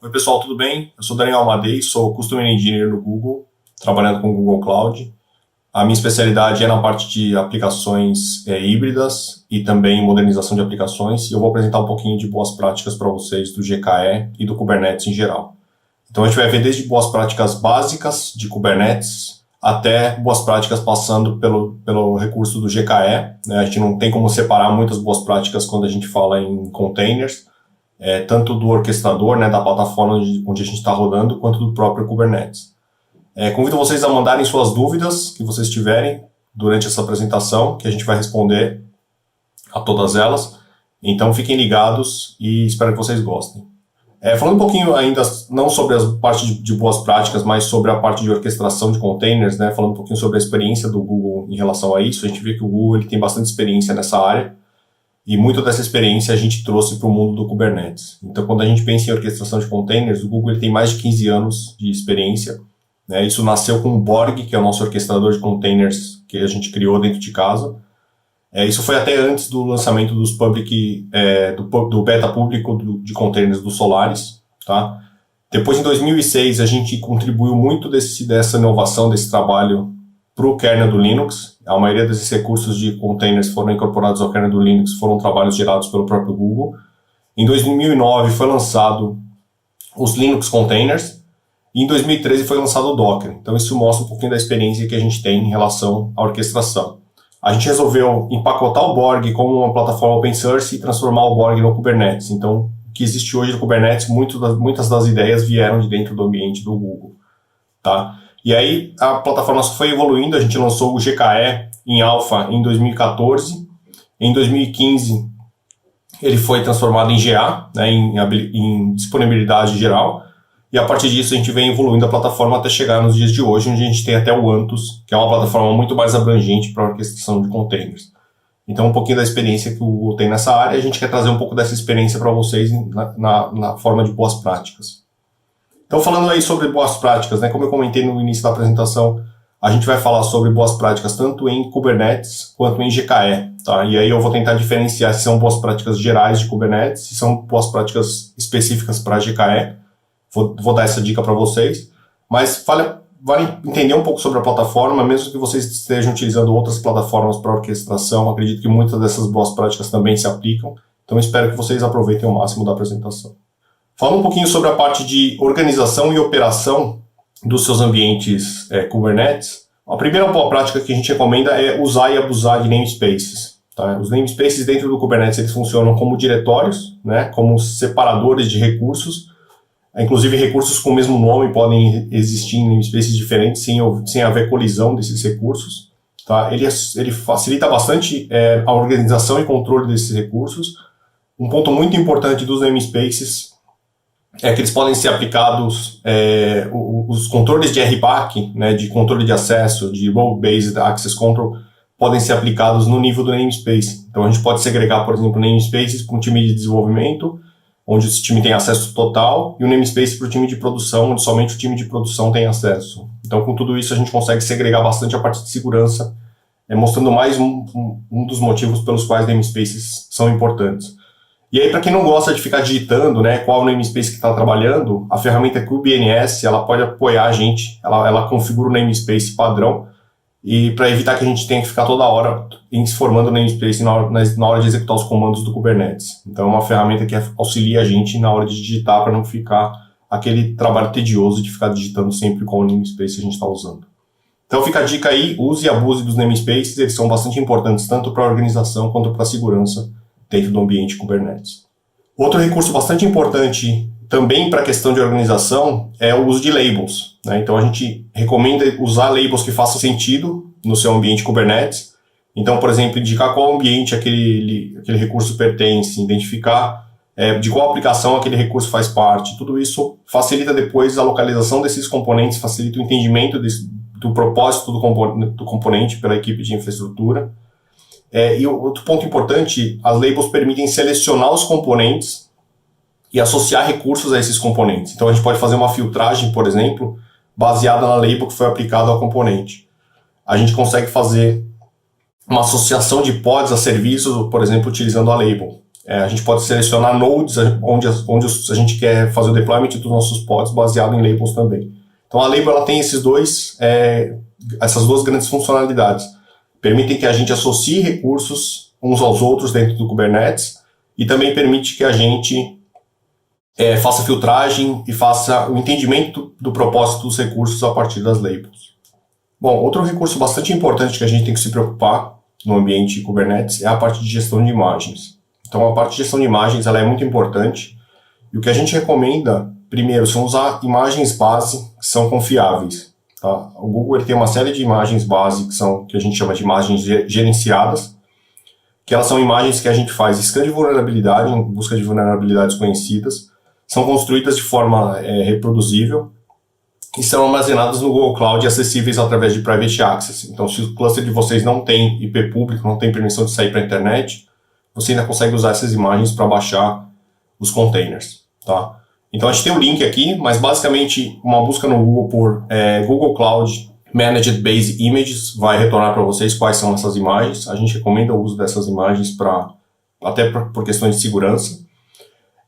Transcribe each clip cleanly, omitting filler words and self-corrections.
Oi pessoal, tudo bem? Eu sou Daniel Amadei, sou Customer Engineer no Google, trabalhando com o Google Cloud. A minha especialidade é na parte de aplicações híbridas e também modernização de aplicações. E eu vou apresentar um pouquinho de boas práticas para vocês do GKE e do Kubernetes em geral. Então a gente vai ver desde boas práticas básicas de Kubernetes até boas práticas passando pelo recurso do GKE. Né? A gente não tem como separar muitas boas práticas quando a gente fala em containers. Tanto do orquestrador, né, da plataforma onde a gente está rodando, quanto do próprio Kubernetes. Convido vocês a mandarem suas dúvidas que vocês tiverem durante essa apresentação, que a gente vai responder a todas elas. Então fiquem ligados e espero que vocês gostem. Falando um pouquinho ainda, não sobre a parte de boas práticas, mas sobre a parte de orquestração de containers, né, falando um pouquinho sobre a experiência do Google em relação a isso, a gente vê que o Google ele tem bastante experiência nessa área. E muito dessa experiência a gente trouxe para o mundo do Kubernetes. Então, quando a gente pensa em orquestração de containers, o Google ele tem mais de 15 anos de experiência. Né? Isso nasceu com o Borg, que é o nosso orquestrador de containers que a gente criou dentro de casa. Isso foi até antes do lançamento dos do beta público de containers do Solaris. Tá? Depois, em 2006, a gente contribuiu muito dessa inovação, desse trabalho para o kernel do Linux. A maioria desses recursos de containers foram incorporados ao kernel do Linux, foram trabalhos gerados pelo próprio Google. Em 2009 foi lançado os Linux Containers e em 2013 foi lançado o Docker. Então isso mostra um pouquinho da experiência que a gente tem em relação à orquestração. A gente resolveu empacotar o Borg como uma plataforma open source e transformar o Borg no Kubernetes. Então o que existe hoje no Kubernetes, muitas das ideias vieram de dentro do ambiente do Google. Tá? E aí a plataforma foi evoluindo, a gente lançou o GKE em alpha em 2014, em 2015 ele foi transformado em GA, né, em disponibilidade geral, e a partir disso a gente vem evoluindo a plataforma até chegar nos dias de hoje, onde a gente tem até o Anthos, que é uma plataforma muito mais abrangente para a orquestração de containers. Então um pouquinho da experiência que o Google tem nessa área, a gente quer trazer um pouco dessa experiência para vocês na forma de boas práticas. Então, falando aí sobre boas práticas, né, como eu comentei no início da apresentação, a gente vai falar sobre boas práticas tanto em Kubernetes quanto em GKE. Tá? E aí eu vou tentar diferenciar se são boas práticas gerais de Kubernetes, se são boas práticas específicas para GKE. Vou dar essa dica para vocês. Mas vale entender um pouco sobre a plataforma, mesmo que vocês estejam utilizando outras plataformas para orquestração. Acredito que muitas dessas boas práticas também se aplicam. Então, espero que vocês aproveitem o máximo da apresentação. Falando um pouquinho sobre a parte de organização e operação dos seus ambientes Kubernetes, a primeira boa prática que a gente recomenda é usar e abusar de namespaces. Tá? Os namespaces dentro do Kubernetes eles funcionam como diretórios, né, como separadores de recursos. Inclusive recursos com o mesmo nome podem existir em namespaces diferentes sem haver colisão desses recursos. Tá? Ele facilita bastante a organização e controle desses recursos. Um ponto muito importante dos namespaces é que eles podem ser aplicados, os controles de RBAC, né, de controle de acesso, de Role-Based Access Control, podem ser aplicados no nível do namespace. Então a gente pode segregar, por exemplo, namespaces para um time de desenvolvimento, onde esse time tem acesso total, e o namespace para o time de produção, onde somente o time de produção tem acesso. Então com tudo isso a gente consegue segregar bastante a parte de segurança, mostrando mais um dos motivos pelos quais namespaces são importantes. E aí, para quem não gosta de ficar digitando, né, qual namespace que está trabalhando, a ferramenta KubeNS, ela pode apoiar a gente, ela configura o namespace padrão, e para evitar que a gente tenha que ficar toda hora formando o namespace na hora de executar os comandos do Kubernetes. Então é uma ferramenta que auxilia a gente na hora de digitar, para não ficar aquele trabalho tedioso de ficar digitando sempre qual namespace a gente está usando. Então fica a dica aí, use e abuse dos namespaces, eles são bastante importantes tanto para a organização quanto para a segurança dentro do ambiente Kubernetes. Outro recurso bastante importante também para a questão de organização é o uso de labels. Né? Então a gente recomenda usar labels que façam sentido no seu ambiente Kubernetes. Então, por exemplo, indicar qual ambiente aquele recurso pertence, identificar de qual aplicação aquele recurso faz parte. Tudo isso facilita depois a localização desses componentes, facilita o entendimento do propósito do componente pela equipe de infraestrutura. E outro ponto importante, as labels permitem selecionar os componentes e associar recursos a esses componentes. Então a gente pode fazer uma filtragem, por exemplo, baseada na label que foi aplicada ao componente. A gente consegue fazer uma associação de pods a serviços, por exemplo, utilizando a Label. A gente pode selecionar nodes onde a gente quer fazer o deployment dos nossos pods baseado em labels também. Então a Label ela tem essas duas grandes funcionalidades. Permitem que a gente associe recursos uns aos outros dentro do Kubernetes e também permite que a gente faça filtragem e faça o entendimento do propósito dos recursos a partir das labels. Bom, outro recurso bastante importante que a gente tem que se preocupar no ambiente Kubernetes é a parte de gestão de imagens. Então, a parte de gestão de imagens ela é muito importante e o que a gente recomenda, primeiro, são usar imagens base que são confiáveis. Tá? O Google ele tem uma série de imagens base que a gente chama de imagens gerenciadas, que elas são imagens que a gente faz scan de vulnerabilidade em busca de vulnerabilidades conhecidas, são construídas de forma reproduzível e são armazenadas no Google Cloud e acessíveis através de Private Access. Então, se o cluster de vocês não tem IP público, não tem permissão de sair para a internet, você ainda consegue usar essas imagens para baixar os containers. Tá? Então, a gente tem um link aqui, mas basicamente uma busca no Google por Google Cloud Managed Base Images vai retornar para vocês quais são essas imagens. A gente recomenda o uso dessas imagens até por questões de segurança.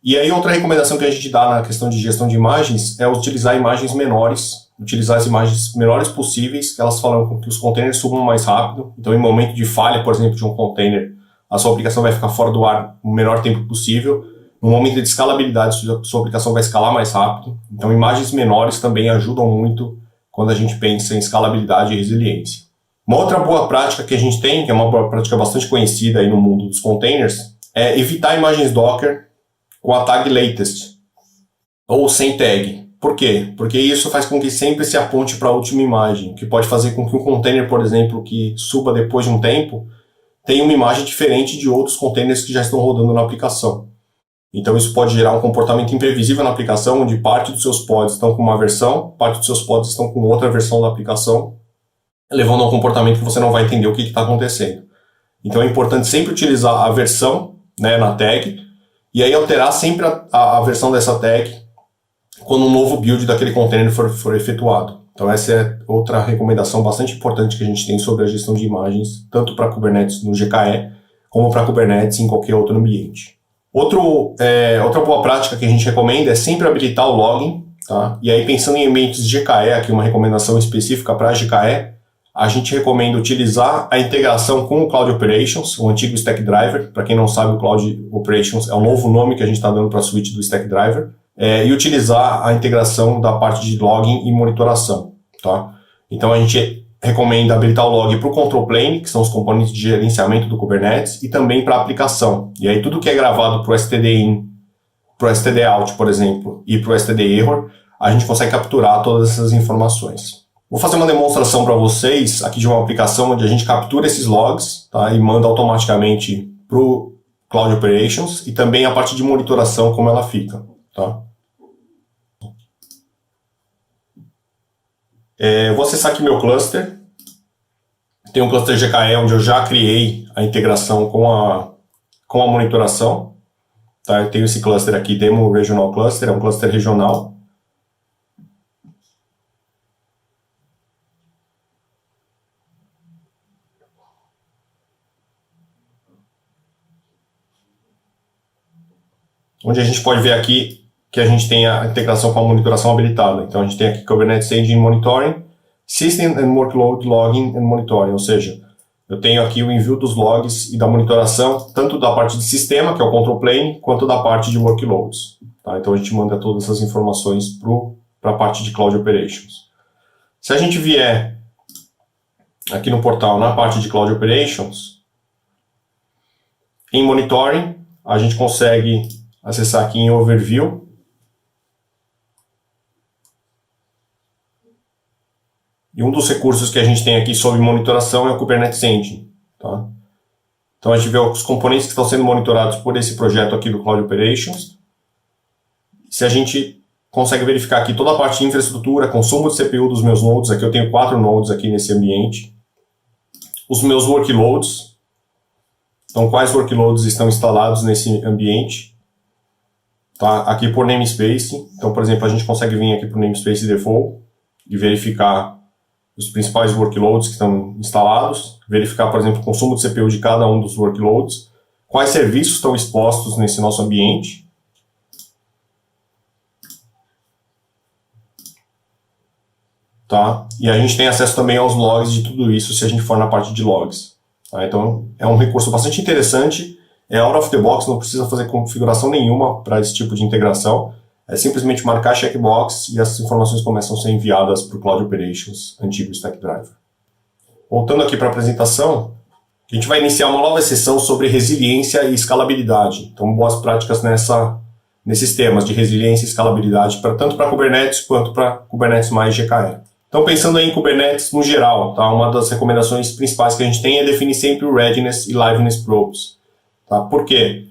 E aí outra recomendação que a gente dá na questão de gestão de imagens é utilizar imagens menores, utilizar as imagens menores possíveis, elas falam com que os containers subam mais rápido. Então, em momento de falha, por exemplo, de um container, a sua aplicação vai ficar fora do ar no menor tempo possível. No momento de escalabilidade, sua aplicação vai escalar mais rápido. Então, imagens menores também ajudam muito quando a gente pensa em escalabilidade e resiliência. Uma outra boa prática que a gente tem, que é uma boa prática bastante conhecida aí no mundo dos containers, é evitar imagens Docker com a tag latest ou sem tag. Por quê? Porque isso faz com que sempre se aponte para a última imagem, que pode fazer com que um container, por exemplo, que suba depois de um tempo, tenha uma imagem diferente de outros containers que já estão rodando na aplicação. Então isso pode gerar um comportamento imprevisível na aplicação, onde parte dos seus pods estão com uma versão, parte dos seus pods estão com outra versão da aplicação, levando a um comportamento que você não vai entender o que está acontecendo. Então é importante sempre utilizar a versão na tag, e aí alterar sempre a versão dessa tag quando um novo build daquele container for efetuado. Então essa é outra recomendação bastante importante que a gente tem sobre a gestão de imagens, tanto para Kubernetes no GKE, como para Kubernetes em qualquer outro ambiente. Outra boa prática que a gente recomenda é sempre habilitar o login. Tá? E aí pensando em ambientes GKE, aqui uma recomendação específica para GKE, a gente recomenda utilizar a integração com o Cloud Operations, o antigo Stack Driver. Para quem não sabe, o Cloud Operations é o novo nome que a gente está dando para a suíte do Stack Driver. E utilizar a integração da parte de login e monitoração. Tá? Então a gente recomenda habilitar o log para o Control Plane, que são os componentes de gerenciamento do Kubernetes, e também para a aplicação. E aí tudo que é gravado para o std in, para o std out, por exemplo, e para o std error, a gente consegue capturar todas essas informações. Vou fazer uma demonstração para vocês aqui de uma aplicação onde a gente captura esses logs, tá, e manda automaticamente para o Cloud Operations e também a parte de monitoração, como ela fica. Tá? Vou acessar aqui meu cluster. Tem um cluster GKE onde eu já criei a integração com a monitoração. Tá? Eu tenho esse cluster aqui, Demo Regional Cluster, é um cluster regional. Onde a gente pode ver aqui que a gente tem a integração com a monitoração habilitada. Então a gente tem aqui Kubernetes Engine Monitoring, System and Workload Logging and Monitoring, ou seja, eu tenho aqui o envio dos logs e da monitoração, tanto da parte de sistema, que é o Control Plane, quanto da parte de Workloads. Tá? Então a gente manda todas essas informações para a parte de Cloud Operations. Se a gente vier aqui no portal, na parte de Cloud Operations, em Monitoring, a gente consegue acessar aqui em Overview. E um dos recursos que a gente tem aqui sobre monitoração é o Kubernetes Engine. Tá? Então a gente vê os componentes que estão sendo monitorados por esse projeto aqui do Cloud Operations. Se a gente consegue verificar aqui toda a parte de infraestrutura, consumo de CPU dos meus nodes, aqui eu tenho 4 nodes aqui nesse ambiente. Os meus workloads, então quais workloads estão instalados nesse ambiente. Tá? Aqui por namespace, então por exemplo a gente consegue vir aqui para o namespace default e verificar os principais workloads que estão instalados, verificar, por exemplo, o consumo de CPU de cada um dos workloads, quais serviços estão expostos nesse nosso ambiente. Tá? E a gente tem acesso também aos logs de tudo isso se a gente for na parte de logs. Tá? Então, é um recurso bastante interessante, é out of the box, não precisa fazer configuração nenhuma para esse tipo de integração. É simplesmente marcar checkbox e as informações começam a ser enviadas para o Cloud Operations, antigo Stackdriver. Voltando aqui para a apresentação, a gente vai iniciar uma nova sessão sobre resiliência e escalabilidade. Então, boas práticas nesses temas de resiliência e escalabilidade, tanto para Kubernetes quanto para Kubernetes mais GKE. Então, pensando em Kubernetes no geral, tá? Uma das recomendações principais que a gente tem é definir sempre o Readiness e Liveness Probes. Tá? Por quê?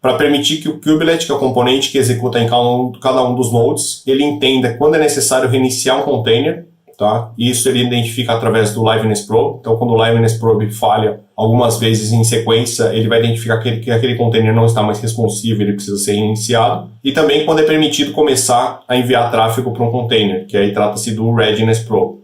Para permitir que o kubelet, que é o componente que executa em cada um dos nodes, ele entenda quando é necessário reiniciar um container, tá? E isso ele identifica através do Liveness Probe. Então, quando o Liveness Probe falha algumas vezes em sequência, ele vai identificar que aquele container não está mais responsivo, ele precisa ser reiniciado. E também quando é permitido começar a enviar tráfego para um container, que aí trata-se do Readiness Probe.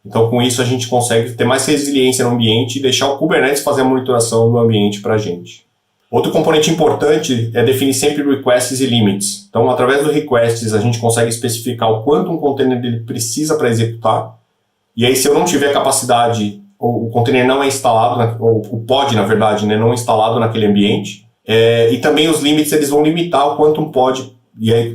Então, com isso, a gente consegue ter mais resiliência no ambiente e deixar o Kubernetes fazer a monitoração do ambiente para a gente. Outro componente importante é definir sempre requests e limits. Então, através do requests, a gente consegue especificar o quanto um container dele precisa para executar. E aí, se eu não tiver capacidade, ou o container não é instalado, ou o pod, na verdade, né, não é instalado naquele ambiente. E também os limits, eles vão limitar o quanto um pod, e aí,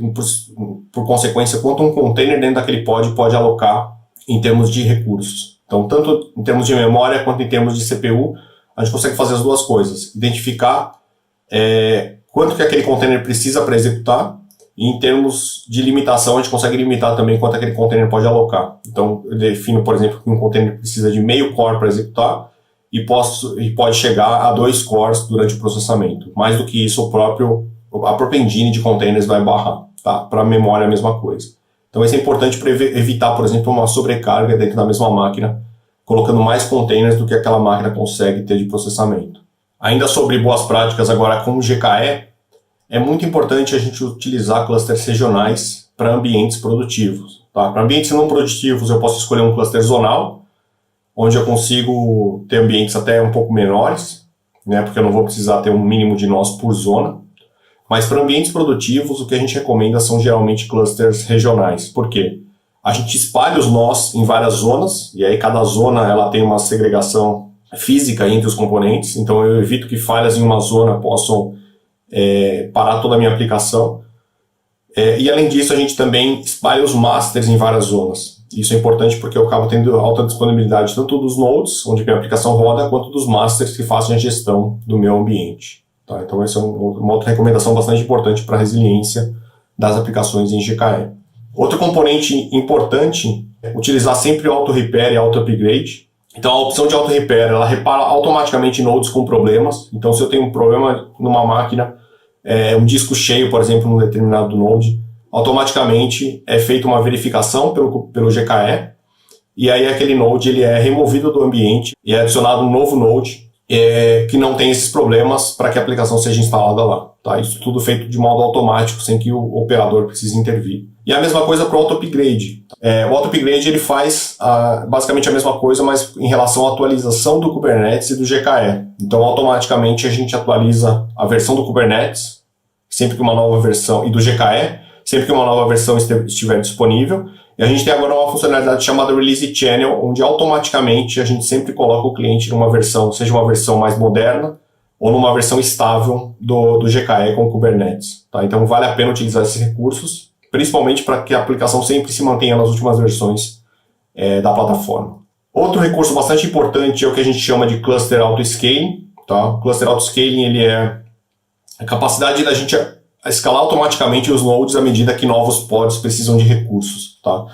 por consequência, quanto um container dentro daquele pod pode alocar em termos de recursos. Então, tanto em termos de memória quanto em termos de CPU, a gente consegue fazer as duas coisas. Identificar quanto que aquele container precisa para executar, e em termos de limitação a gente consegue limitar também quanto aquele container pode alocar. Então eu defino, por exemplo, que um container precisa de meio core para executar e pode chegar a 2 cores durante o processamento. Mais do que isso, a própria engine de containers vai barrar. Tá? Para a memória é a mesma coisa. Então isso é importante para evitar, por exemplo, uma sobrecarga dentro da mesma máquina, colocando mais containers do que aquela máquina consegue ter de processamento. Ainda sobre boas práticas agora com o GKE, é muito importante a gente utilizar clusters regionais para ambientes produtivos. Tá? Para ambientes não produtivos eu posso escolher um cluster zonal, onde eu consigo ter ambientes até um pouco menores, né, porque eu não vou precisar ter um mínimo de nós por zona. Mas para ambientes produtivos o que a gente recomenda são geralmente clusters regionais. Por quê? A gente espalha os nós em várias zonas, e aí cada zona ela tem uma segregação física entre os componentes, então eu evito que falhas em uma zona possam parar toda a minha aplicação. E além disso, a gente também espalha os masters em várias zonas. Isso é importante porque eu acabo tendo alta disponibilidade tanto dos nodes, onde minha aplicação roda, quanto dos masters que fazem a gestão do meu ambiente. Tá? Então essa é uma outra recomendação bastante importante para a resiliência das aplicações em GKE. Outro componente importante é utilizar sempre o auto-repair e auto-upgrade. Então a opção de auto-repair, ela repara automaticamente nodes com problemas. Então se eu tenho um problema numa máquina, um disco cheio, por exemplo, num determinado node, automaticamente é feita uma verificação pelo GKE, e aí aquele node ele é removido do ambiente e é adicionado um novo node que não tem esses problemas para que a aplicação seja instalada lá. Tá? Isso tudo feito de modo automático, sem que o operador precise intervir. E a mesma coisa para o auto-upgrade. O auto-upgrade ele faz basicamente a mesma coisa, mas em relação à atualização do Kubernetes e do GKE. Então, automaticamente a gente atualiza a versão do Kubernetes, sempre que uma nova versão, e do GKE, sempre que uma nova versão estiver disponível. E a gente tem agora uma funcionalidade chamada Release Channel, onde automaticamente a gente sempre coloca o cliente numa versão, seja uma versão mais moderna, ou numa versão estável do GKE com Kubernetes. Tá? Então vale a pena utilizar esses recursos, principalmente para que a aplicação sempre se mantenha nas últimas versões da plataforma. Outro recurso bastante importante é o que a gente chama de Cluster Auto-Scaling. Tá? O Cluster Auto-Scaling ele é a capacidade da gente escalar automaticamente os nodes à medida que novos pods precisam de recursos. Tá?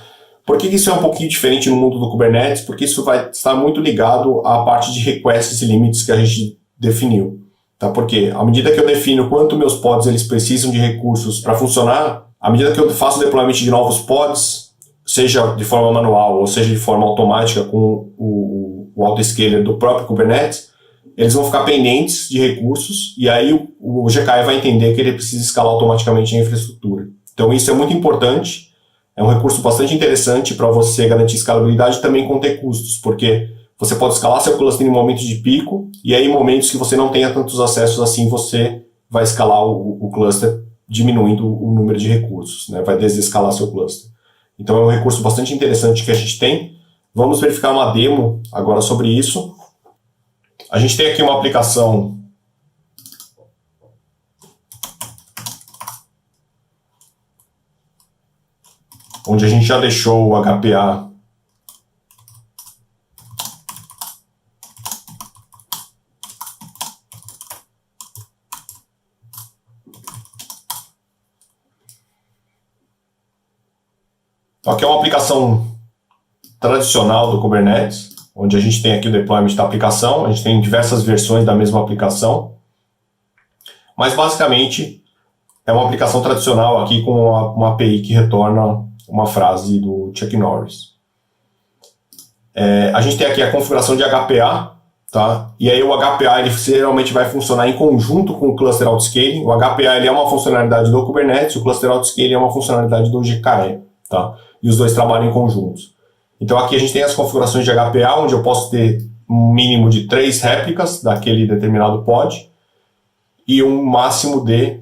Por que isso é um pouquinho diferente no mundo do Kubernetes? Porque isso vai estar muito ligado à parte de requests e limites que a gente definiu. Tá? Porque à medida que eu defino quanto meus pods eles precisam de recursos para funcionar, à medida que eu faço o deployment de novos pods, seja de forma manual ou seja de forma automática com o autoscaler do próprio Kubernetes, eles vão ficar pendentes de recursos e aí o GKE vai entender que ele precisa escalar automaticamente a infraestrutura. Então isso é muito importante É um recurso bastante interessante para você garantir escalabilidade e também conter custos, porque você pode escalar seu cluster em momentos de pico, e aí em momentos que você não tenha tantos acessos assim, você vai escalar o cluster diminuindo o número de recursos, né? Vai desescalar seu cluster. Então é um recurso bastante interessante que a gente tem. Vamos verificar uma demo agora sobre isso. A gente tem aqui uma aplicação onde a gente já deixou o HPA Então, aqui é uma aplicação tradicional do Kubernetes, onde a gente tem aqui o deployment da aplicação, a gente tem diversas versões da mesma aplicação, mas basicamente é uma aplicação tradicional aqui com uma API que retorna uma frase do Chuck Norris. A gente tem aqui a configuração de HPA, tá? E aí o HPA ele geralmente vai funcionar em conjunto com o Cluster Autoscaling. O HPA ele é uma funcionalidade do Kubernetes, o Cluster Autoscaling é uma funcionalidade do GKE, tá? E os dois trabalham em conjuntos. Então aqui a gente tem as configurações de HPA, onde eu posso ter um mínimo de 3 réplicas daquele determinado pod e um máximo de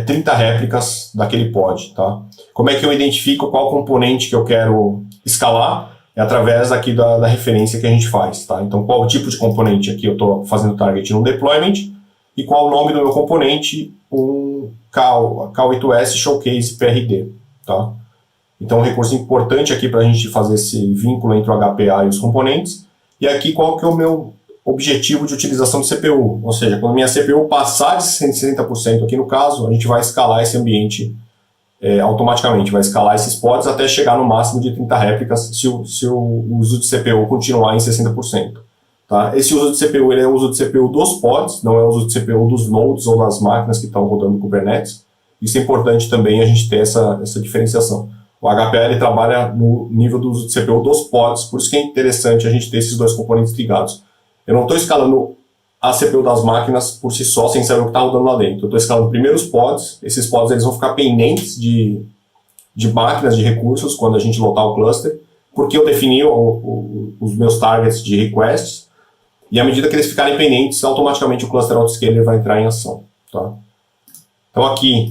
30 réplicas daquele pod, tá? Como é que eu identifico qual componente que eu quero escalar? É através aqui da referência que a gente faz, tá? Então qual o tipo de componente aqui eu estou fazendo target no deployment e qual o nome do meu componente, um K8S Showcase PRD, tá? Então, um recurso importante aqui para a gente fazer esse vínculo entre o HPA e os componentes. E aqui, qual que é o meu objetivo de utilização de CPU? Ou seja, quando a minha CPU passar de 160% aqui no caso, a gente vai escalar esse ambiente automaticamente. Vai escalar esses pods até chegar no máximo de 30 réplicas se o uso de CPU continuar em 60%. Tá? Esse uso de CPU ele é o uso de CPU dos pods, não é o uso de CPU dos nodes ou das máquinas que estão rodando no Kubernetes. Isso é importante também a gente ter essa diferenciação. O HPA ele trabalha no nível do uso de CPU dos pods, por isso que é interessante a gente ter esses dois componentes ligados. Eu não estou escalando a CPU das máquinas por si só, sem saber o que está rodando lá dentro. Eu estou escalando primeiro os pods, esses pods eles vão ficar pendentes de máquinas, de recursos, quando a gente lotar o cluster, porque eu defini os meus targets de requests, e à medida que eles ficarem pendentes, automaticamente o cluster autoscaler vai entrar em ação. Tá? Então aqui,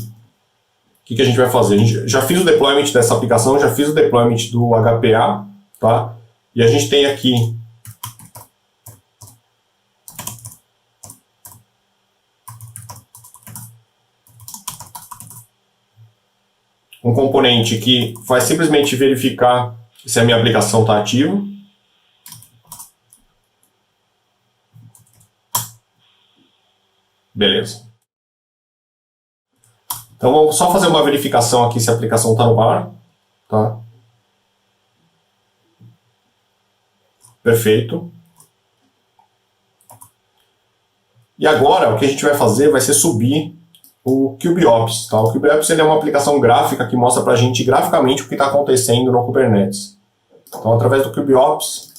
o que a gente vai fazer? A gente já fiz o deployment dessa aplicação, já fiz o deployment do HPA, tá? E a gente tem aqui um componente que vai simplesmente verificar se a minha aplicação está ativa. Beleza. Então vamos só fazer uma verificação aqui se a aplicação está no ar. Tá? Perfeito. E agora o que a gente vai fazer vai ser subir o KubeOps. Tá? O KubeOps ele é uma aplicação gráfica que mostra para a gente graficamente o que está acontecendo no Kubernetes. Então através do KubeOps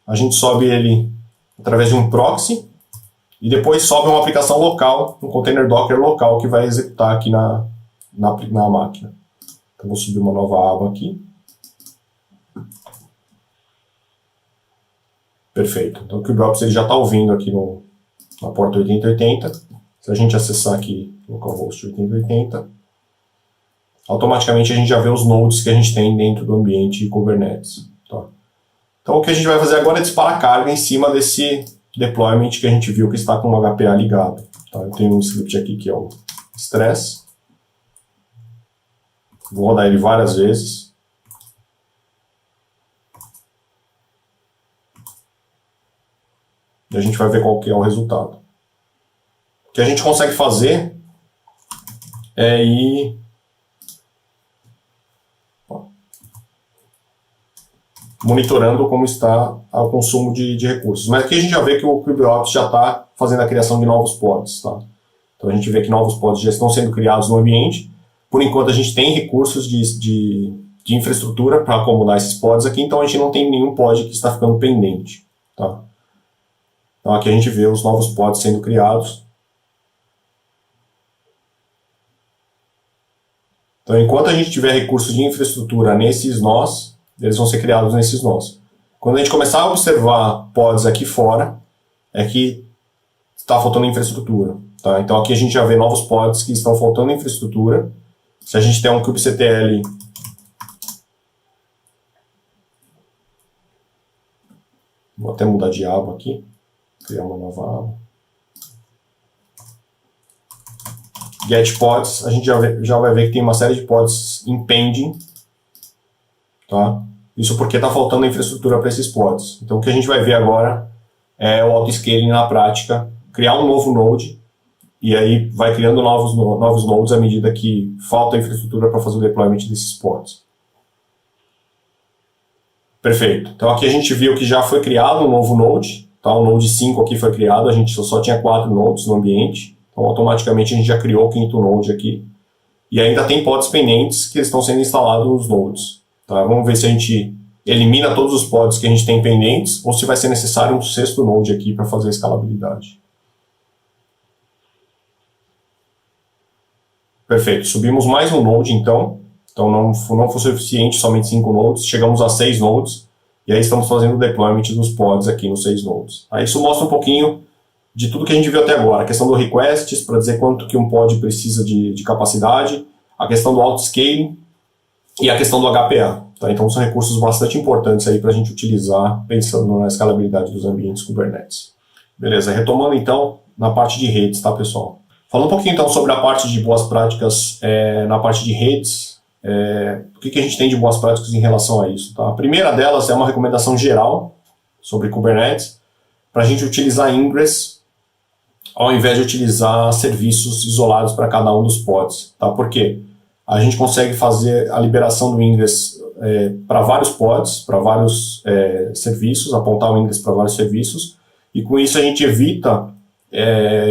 a gente sobe ele através de um proxy e depois sobe uma aplicação local, um container Docker local que vai executar aqui na máquina. Então vou subir uma nova aba aqui. Perfeito. Então o KubeOps ele já está ouvindo aqui na porta 8080. Se a gente acessar aqui localhost 8080, automaticamente a gente já vê os nodes que a gente tem dentro do ambiente Kubernetes. Tá? Então o que a gente vai fazer agora é disparar carga em cima desse deployment que a gente viu que está com o HPA ligado. Tá? Eu tenho um script aqui que é o stress. Vou rodar ele várias vezes. E a gente vai ver qual que é o resultado. O que a gente consegue fazer é ir monitorando como está o consumo de recursos. Mas aqui a gente já vê que o KubeOps já está fazendo a criação de novos pods. Tá? Então a gente vê que novos pods já estão sendo criados no ambiente. Por enquanto a gente tem recursos de infraestrutura para acomodar esses pods aqui, então a gente não tem nenhum pod que está ficando pendente. Tá? Então aqui a gente vê os novos pods sendo criados. Então, enquanto a gente tiver recursos de infraestrutura nesses nós, eles vão ser criados nesses nós. Quando a gente começar a observar pods aqui fora, é que está faltando infraestrutura. Tá? Então, aqui a gente já vê novos pods que estão faltando infraestrutura. Se a gente tem um kubectl vou até mudar de aba aqui, criar uma nova aba. Get pods, a gente já vai ver que tem uma série de pods em pending. Tá? Isso porque está faltando a infraestrutura para esses pods. Então o que a gente vai ver agora é o auto-scaling na prática, criar um novo node, e aí vai criando novos nodes à medida que falta a infraestrutura para fazer o deployment desses pods. Perfeito. Então aqui a gente viu que já foi criado um novo node, tá? O node 5 aqui foi criado, a gente só tinha 4 nodes no ambiente, então automaticamente a gente já criou o quinto node aqui. E ainda tem pods pendentes que estão sendo instalados nos nodes. Tá? Vamos ver se a gente elimina todos os pods que a gente tem pendentes ou se vai ser necessário um sexto node aqui para fazer a escalabilidade. Perfeito. Subimos mais um node então. Então não foi suficiente somente 5 nodes, chegamos a 6 nodes, e aí estamos fazendo o deployment dos pods aqui nos 6 nodes. Aí isso mostra um pouquinho de tudo que a gente viu até agora, a questão do requests, para dizer quanto que um pod precisa de capacidade, a questão do auto-scaling e a questão do HPA. Tá? Então são recursos bastante importantes aí para a gente utilizar pensando na escalabilidade dos ambientes Kubernetes. Beleza, retomando então na parte de redes, tá pessoal? Falando um pouquinho então sobre a parte de boas práticas na parte de redes, o que a gente tem de boas práticas em relação a isso? Tá? A primeira delas é uma recomendação geral sobre Kubernetes, para a gente utilizar Ingress ao invés de utilizar serviços isolados para cada um dos pods. Tá? Por quê? A gente consegue fazer a liberação do Ingress para vários pods, para vários serviços, apontar o Ingress para vários serviços, e com isso a gente evita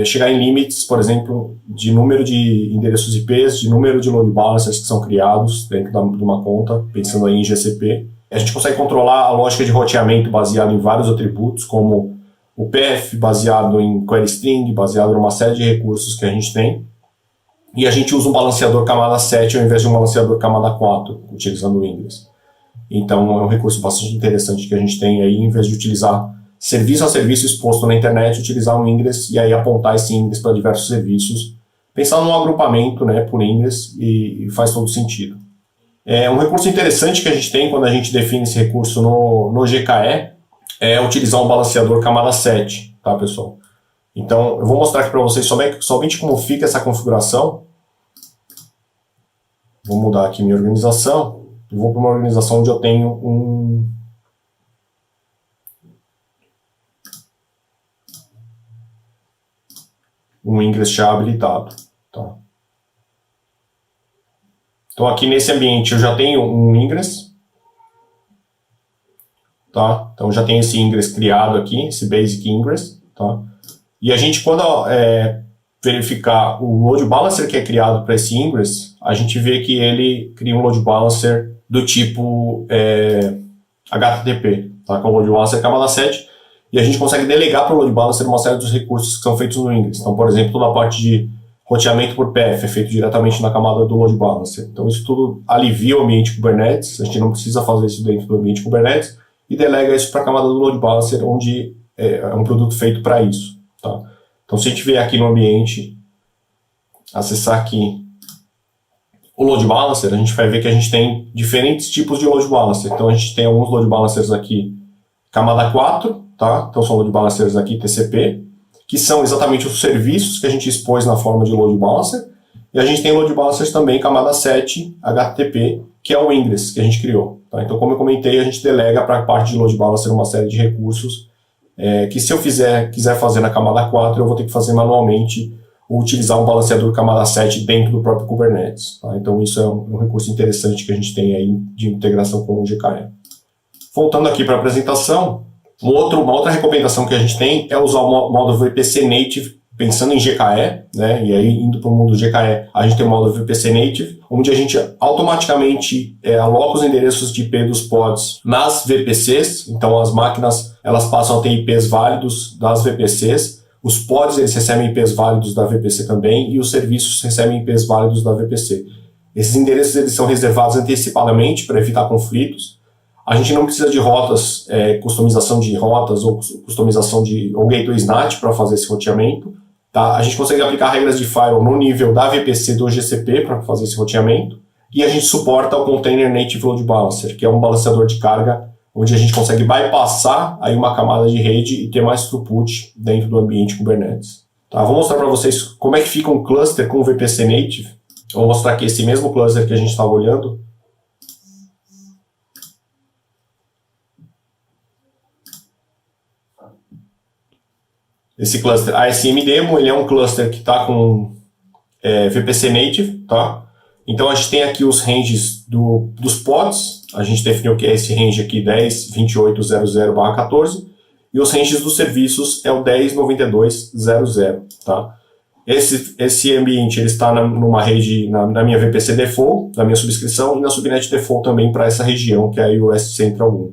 chegar em limites, por exemplo, de número de endereços IPs, de número de load balancers que são criados dentro de uma conta, pensando aí em GCP. A gente consegue controlar a lógica de roteamento baseado em vários atributos, como o path baseado em query string, baseado em uma série de recursos que a gente tem. E a gente usa um balanceador camada 7 ao invés de um balanceador camada 4, utilizando o Ingress. Então é um recurso bastante interessante que a gente tem aí, em vez de utilizar serviço a serviço exposto na internet, utilizar um Ingress e aí apontar esse Ingress para diversos serviços. Pensar num agrupamento, né, por Ingress e faz todo sentido. Um recurso interessante que a gente tem quando a gente define esse recurso no GKE é utilizar um balanceador camada 7, tá pessoal? Então eu vou mostrar aqui para vocês somente como fica essa configuração. Vou mudar aqui minha organização e vou para uma organização onde eu tenho um Ingress já habilitado. Tá? Então aqui nesse ambiente eu já tenho um Ingress. Tá? Então já tem esse Ingress criado aqui, esse Basic Ingress. Tá? E a gente, quando verificar o load balancer que é criado para esse Ingress, a gente vê que ele cria um load balancer do tipo HTTP, tá? Com o load balancer camada 7. E a gente consegue delegar para o load balancer uma série dos recursos que são feitos no Ingress. Então, por exemplo, toda a parte de roteamento por path é feito diretamente na camada do load balancer. Então, isso tudo alivia o ambiente Kubernetes. A gente não precisa fazer isso dentro do ambiente Kubernetes e delega isso para a camada do load balancer, onde é um produto feito para isso. Tá? Então, se a gente vier aqui no ambiente, acessar aqui o load balancer, a gente vai ver que a gente tem diferentes tipos de load balancer. Então, a gente tem alguns load balancers aqui, camada 4, tá? Então são load balancers aqui TCP, que são exatamente os serviços que a gente expôs na forma de load balancer, e a gente tem load balancers também camada 7 HTTP, que é o Ingress que a gente criou. Tá? Então, como eu comentei, a gente delega para a parte de load balancer uma série de recursos que se eu quiser fazer na camada 4, eu vou ter que fazer manualmente ou utilizar um balanceador camada 7 dentro do próprio Kubernetes. Tá? Então isso é um recurso interessante que a gente tem aí de integração com o GKE. Voltando aqui para a apresentação, uma outra recomendação que a gente tem é usar o modo VPC Native, pensando em GKE, né? E aí indo para o mundo GKE, a gente tem o modo VPC Native, onde a gente automaticamente aloca os endereços de IP dos pods nas VPCs, então as máquinas elas passam a ter IPs válidos das VPCs, os pods eles recebem IPs válidos da VPC também, e os serviços recebem IPs válidos da VPC. Esses endereços eles são reservados antecipadamente para evitar conflitos. A gente não precisa de rotas, customização de rotas ou customização ou gateways NAT para fazer esse roteamento. Tá? A gente consegue aplicar regras de firewall no nível da VPC do GCP para fazer esse roteamento. E a gente suporta o Container Native Load Balancer, que é um balanceador de carga onde a gente consegue bypassar aí uma camada de rede e ter mais throughput dentro do ambiente Kubernetes. Tá? Vou mostrar para vocês como é que fica um cluster com o VPC Native. Eu vou mostrar aqui esse mesmo cluster que a gente estava olhando. Esse cluster ASM Demo, ele é um cluster que está com VPC Native, tá? Então a gente tem aqui os ranges dos pods, a gente definiu que é esse range aqui 10.28.00/14, e os ranges dos serviços é o 10.92.00, tá? Esse ambiente ele está numa rede, na minha VPC Default, na minha subscrição, e na subnet Default também para essa região, que é a US Central 1.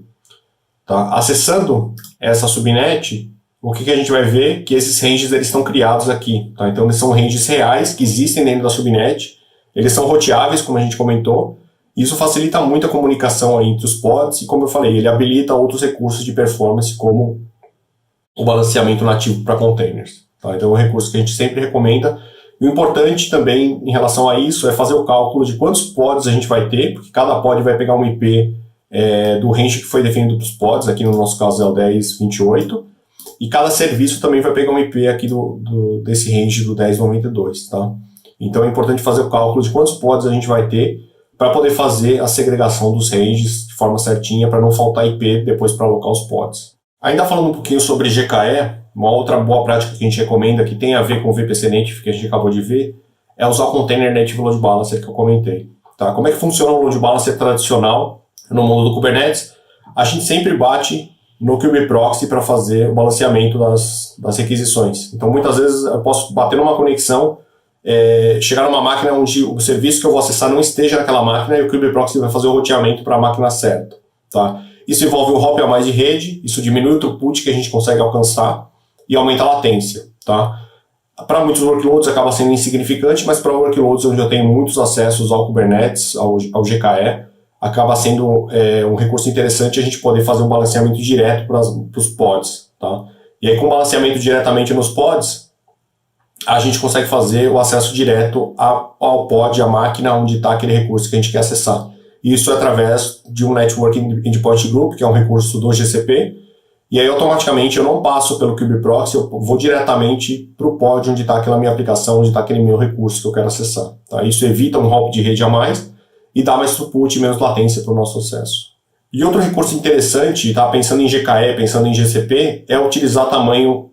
Tá? Acessando essa subnet, o que a gente vai ver? Que esses ranges eles estão criados aqui. Tá? Então eles são ranges reais que existem dentro da subnet, eles são roteáveis, como a gente comentou, e isso facilita muito a comunicação aí entre os pods, e como eu falei, ele habilita outros recursos de performance, como o balanceamento nativo para containers. Tá? Então é um recurso que a gente sempre recomenda. E o importante também em relação a isso é fazer o cálculo de quantos pods a gente vai ter, porque cada pod vai pegar um IP do range que foi definido para os pods, aqui no nosso caso é o 10.28, e cada serviço também vai pegar um IP aqui desse range do 10.92. Tá? Então é importante fazer o cálculo de quantos pods a gente vai ter para poder fazer a segregação dos ranges de forma certinha, para não faltar IP depois para alocar os pods. Ainda falando um pouquinho sobre GKE, uma outra boa prática que a gente recomenda, que tem a ver com o VPC Native, que a gente acabou de ver, é usar o Container Native Load Balancer, que eu comentei. Tá? Como é que funciona o Load Balancer tradicional no mundo do Kubernetes? A gente sempre bate no kubeproxy para fazer o balanceamento das requisições. Então, muitas vezes, eu posso bater numa conexão, chegar numa máquina onde o serviço que eu vou acessar não esteja naquela máquina e o kubeproxy vai fazer o roteamento para a máquina certa. Tá? Isso envolve um hop a mais de rede, isso diminui o throughput que a gente consegue alcançar e aumenta a latência. Tá? Para muitos workloads acaba sendo insignificante, mas para workloads onde eu tenho muitos acessos ao Kubernetes, ao GKE, acaba sendo um recurso interessante a gente poder fazer um balanceamento direto para os pods. Tá? E aí, com balanceamento diretamente nos pods, a gente consegue fazer o acesso direto ao pod, à máquina onde está aquele recurso que a gente quer acessar. Isso é através de um Network Endpoint Group, que é um recurso do GCP, e aí automaticamente eu não passo pelo kubeproxy, eu vou diretamente para o pod onde está aquela minha aplicação, onde está aquele meu recurso que eu quero acessar. Tá? Isso evita um hop de rede a mais e dá mais throughput e menos latência para o nosso acesso. E outro recurso interessante, tá? Pensando em GKE, pensando em GCP, é utilizar tamanho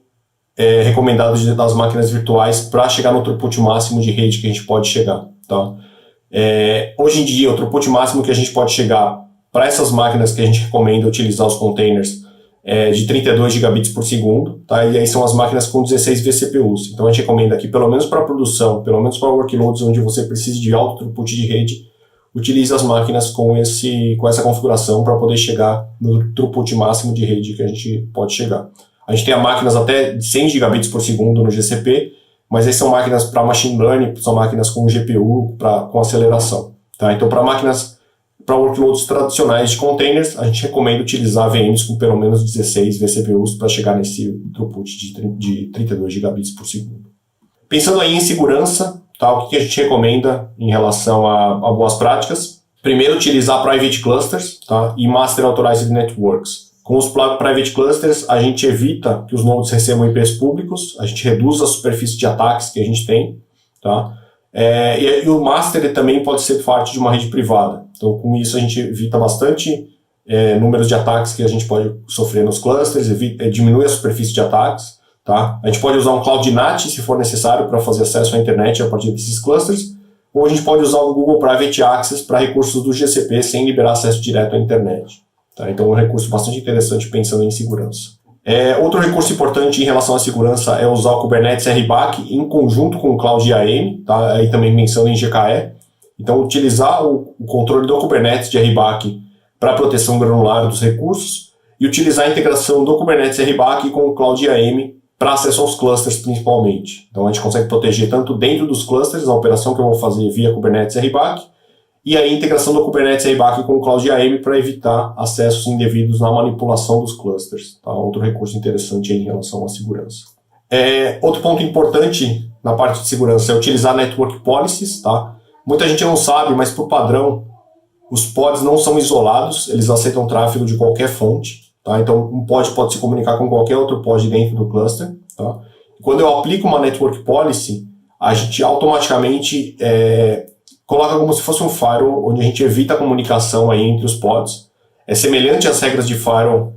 recomendado das máquinas virtuais para chegar no throughput máximo de rede que a gente pode chegar. Tá? Hoje em dia, o throughput máximo que a gente pode chegar para essas máquinas que a gente recomenda utilizar os containers de 32 gigabits por segundo, tá? E aí são as máquinas com 16 vCPUs. Então a gente recomenda que, pelo menos para produção, pelo menos para workloads onde você precisa de alto throughput de rede, utilize as máquinas com essa configuração para poder chegar no throughput máximo de rede que a gente pode chegar. A gente tem máquinas até 100 gigabits por segundo no GCP, mas aí são máquinas para machine learning, são máquinas com GPU, com aceleração. Tá? Então, para workloads tradicionais de containers, a gente recomenda utilizar VMs com pelo menos 16 vCPUs para chegar nesse throughput de 32 gigabits por segundo. Pensando aí em segurança, tá? O que a gente recomenda em relação a boas práticas? Primeiro, utilizar private clusters, tá? E master authorized networks. Com os private clusters, a gente evita que os nodes recebam IPs públicos, a gente reduz a superfície de ataques que a gente tem, tá? E o master ele também pode ser parte de uma rede privada. Então, com isso, a gente evita bastante números de ataques que a gente pode sofrer nos clusters, diminui a superfície de ataques. Tá? A gente pode usar um Cloud NAT, se for necessário, para fazer acesso à internet a partir desses clusters, ou a gente pode usar o Google Private Access para recursos do GCP sem liberar acesso direto à internet. Tá? Então, é um recurso bastante interessante pensando em segurança. Outro recurso importante em relação à segurança é usar o Kubernetes RBAC em conjunto com o Cloud IAM, tá? Aí também pensando em GKE. Então, utilizar o controle do Kubernetes de RBAC para proteção granular dos recursos e utilizar a integração do Kubernetes RBAC com o Cloud IAM para acesso aos clusters principalmente. Então, a gente consegue proteger tanto dentro dos clusters, a operação que eu vou fazer via Kubernetes RBAC, E aí a integração do Kubernetes ABAC com o Cloud IAM para evitar acessos indevidos na manipulação dos clusters. Tá? Outro recurso interessante aí em relação à segurança. Outro ponto importante na parte de segurança é utilizar Network Policies. Tá? Muita gente não sabe, mas por padrão, os pods não são isolados, eles aceitam tráfego de qualquer fonte. Tá? Então, um pod pode se comunicar com qualquer outro pod dentro do cluster. Tá? Quando eu aplico uma Network Policy, a gente automaticamente coloca como se fosse um firewall, onde a gente evita a comunicação aí entre os pods. É semelhante às regras de firewall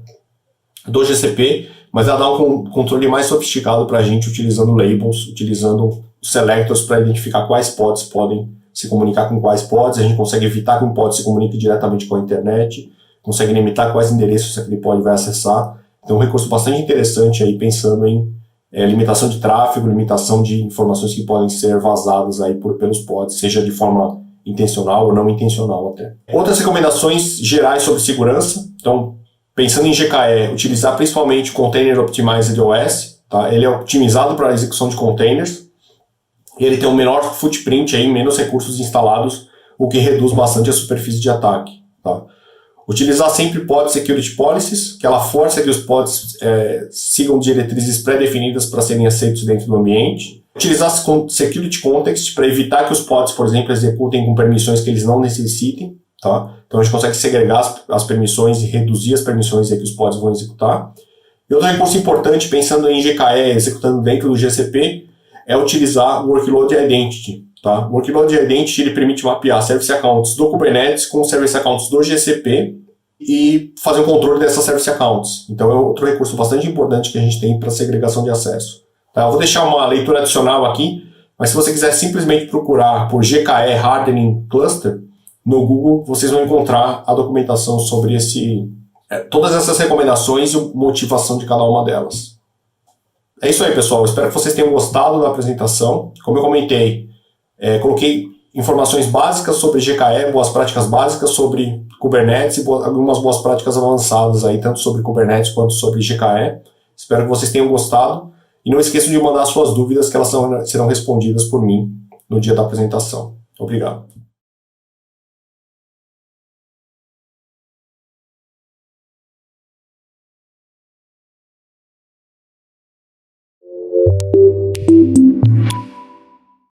do GCP, mas ela dá um controle mais sofisticado para a gente, utilizando labels, utilizando selectors para identificar quais pods podem se comunicar com quais pods. A gente consegue evitar que um pod se comunique diretamente com a internet, consegue limitar quais endereços aquele pod vai acessar. Então, um recurso bastante interessante aí, pensando em limitação de tráfego, limitação de informações que podem ser vazadas aí pelos pods, seja de forma intencional ou não intencional até. Outras recomendações gerais sobre segurança. Então, pensando em GKE, utilizar principalmente o Container Optimized OS. Tá? Ele é otimizado para a execução de containers. E ele tem um menor footprint, aí, menos recursos instalados, o que reduz bastante a superfície de ataque. Tá? Utilizar sempre Pod Security Policies, que ela força que os pods sigam diretrizes pré-definidas para serem aceitos dentro do ambiente. Utilizar Security Context para evitar que os pods, por exemplo, executem com permissões que eles não necessitem. Tá? Então a gente consegue segregar as permissões e reduzir as permissões que os pods vão executar. E outro recurso importante, pensando em GKE executando dentro do GCP, é utilizar o Workload Identity. Tá? O Workload Identity ele permite mapear Service Accounts do Kubernetes com Service Accounts do GCP e fazer um controle dessas Service Accounts. Então é outro recurso bastante importante que a gente tem para segregação de acesso. Tá? Eu vou deixar uma leitura adicional aqui, mas se você quiser simplesmente procurar por GKE Hardening Cluster, no Google vocês vão encontrar a documentação sobre todas essas recomendações e a motivação de cada uma delas. É isso aí, pessoal. Espero que vocês tenham gostado da apresentação. Como eu comentei, coloquei informações básicas sobre GKE, boas práticas básicas sobre Kubernetes e algumas boas práticas avançadas aí, tanto sobre Kubernetes quanto sobre GKE. Espero que vocês tenham gostado. E não esqueçam de mandar suas dúvidas, que elas serão respondidas por mim no dia da apresentação. Obrigado.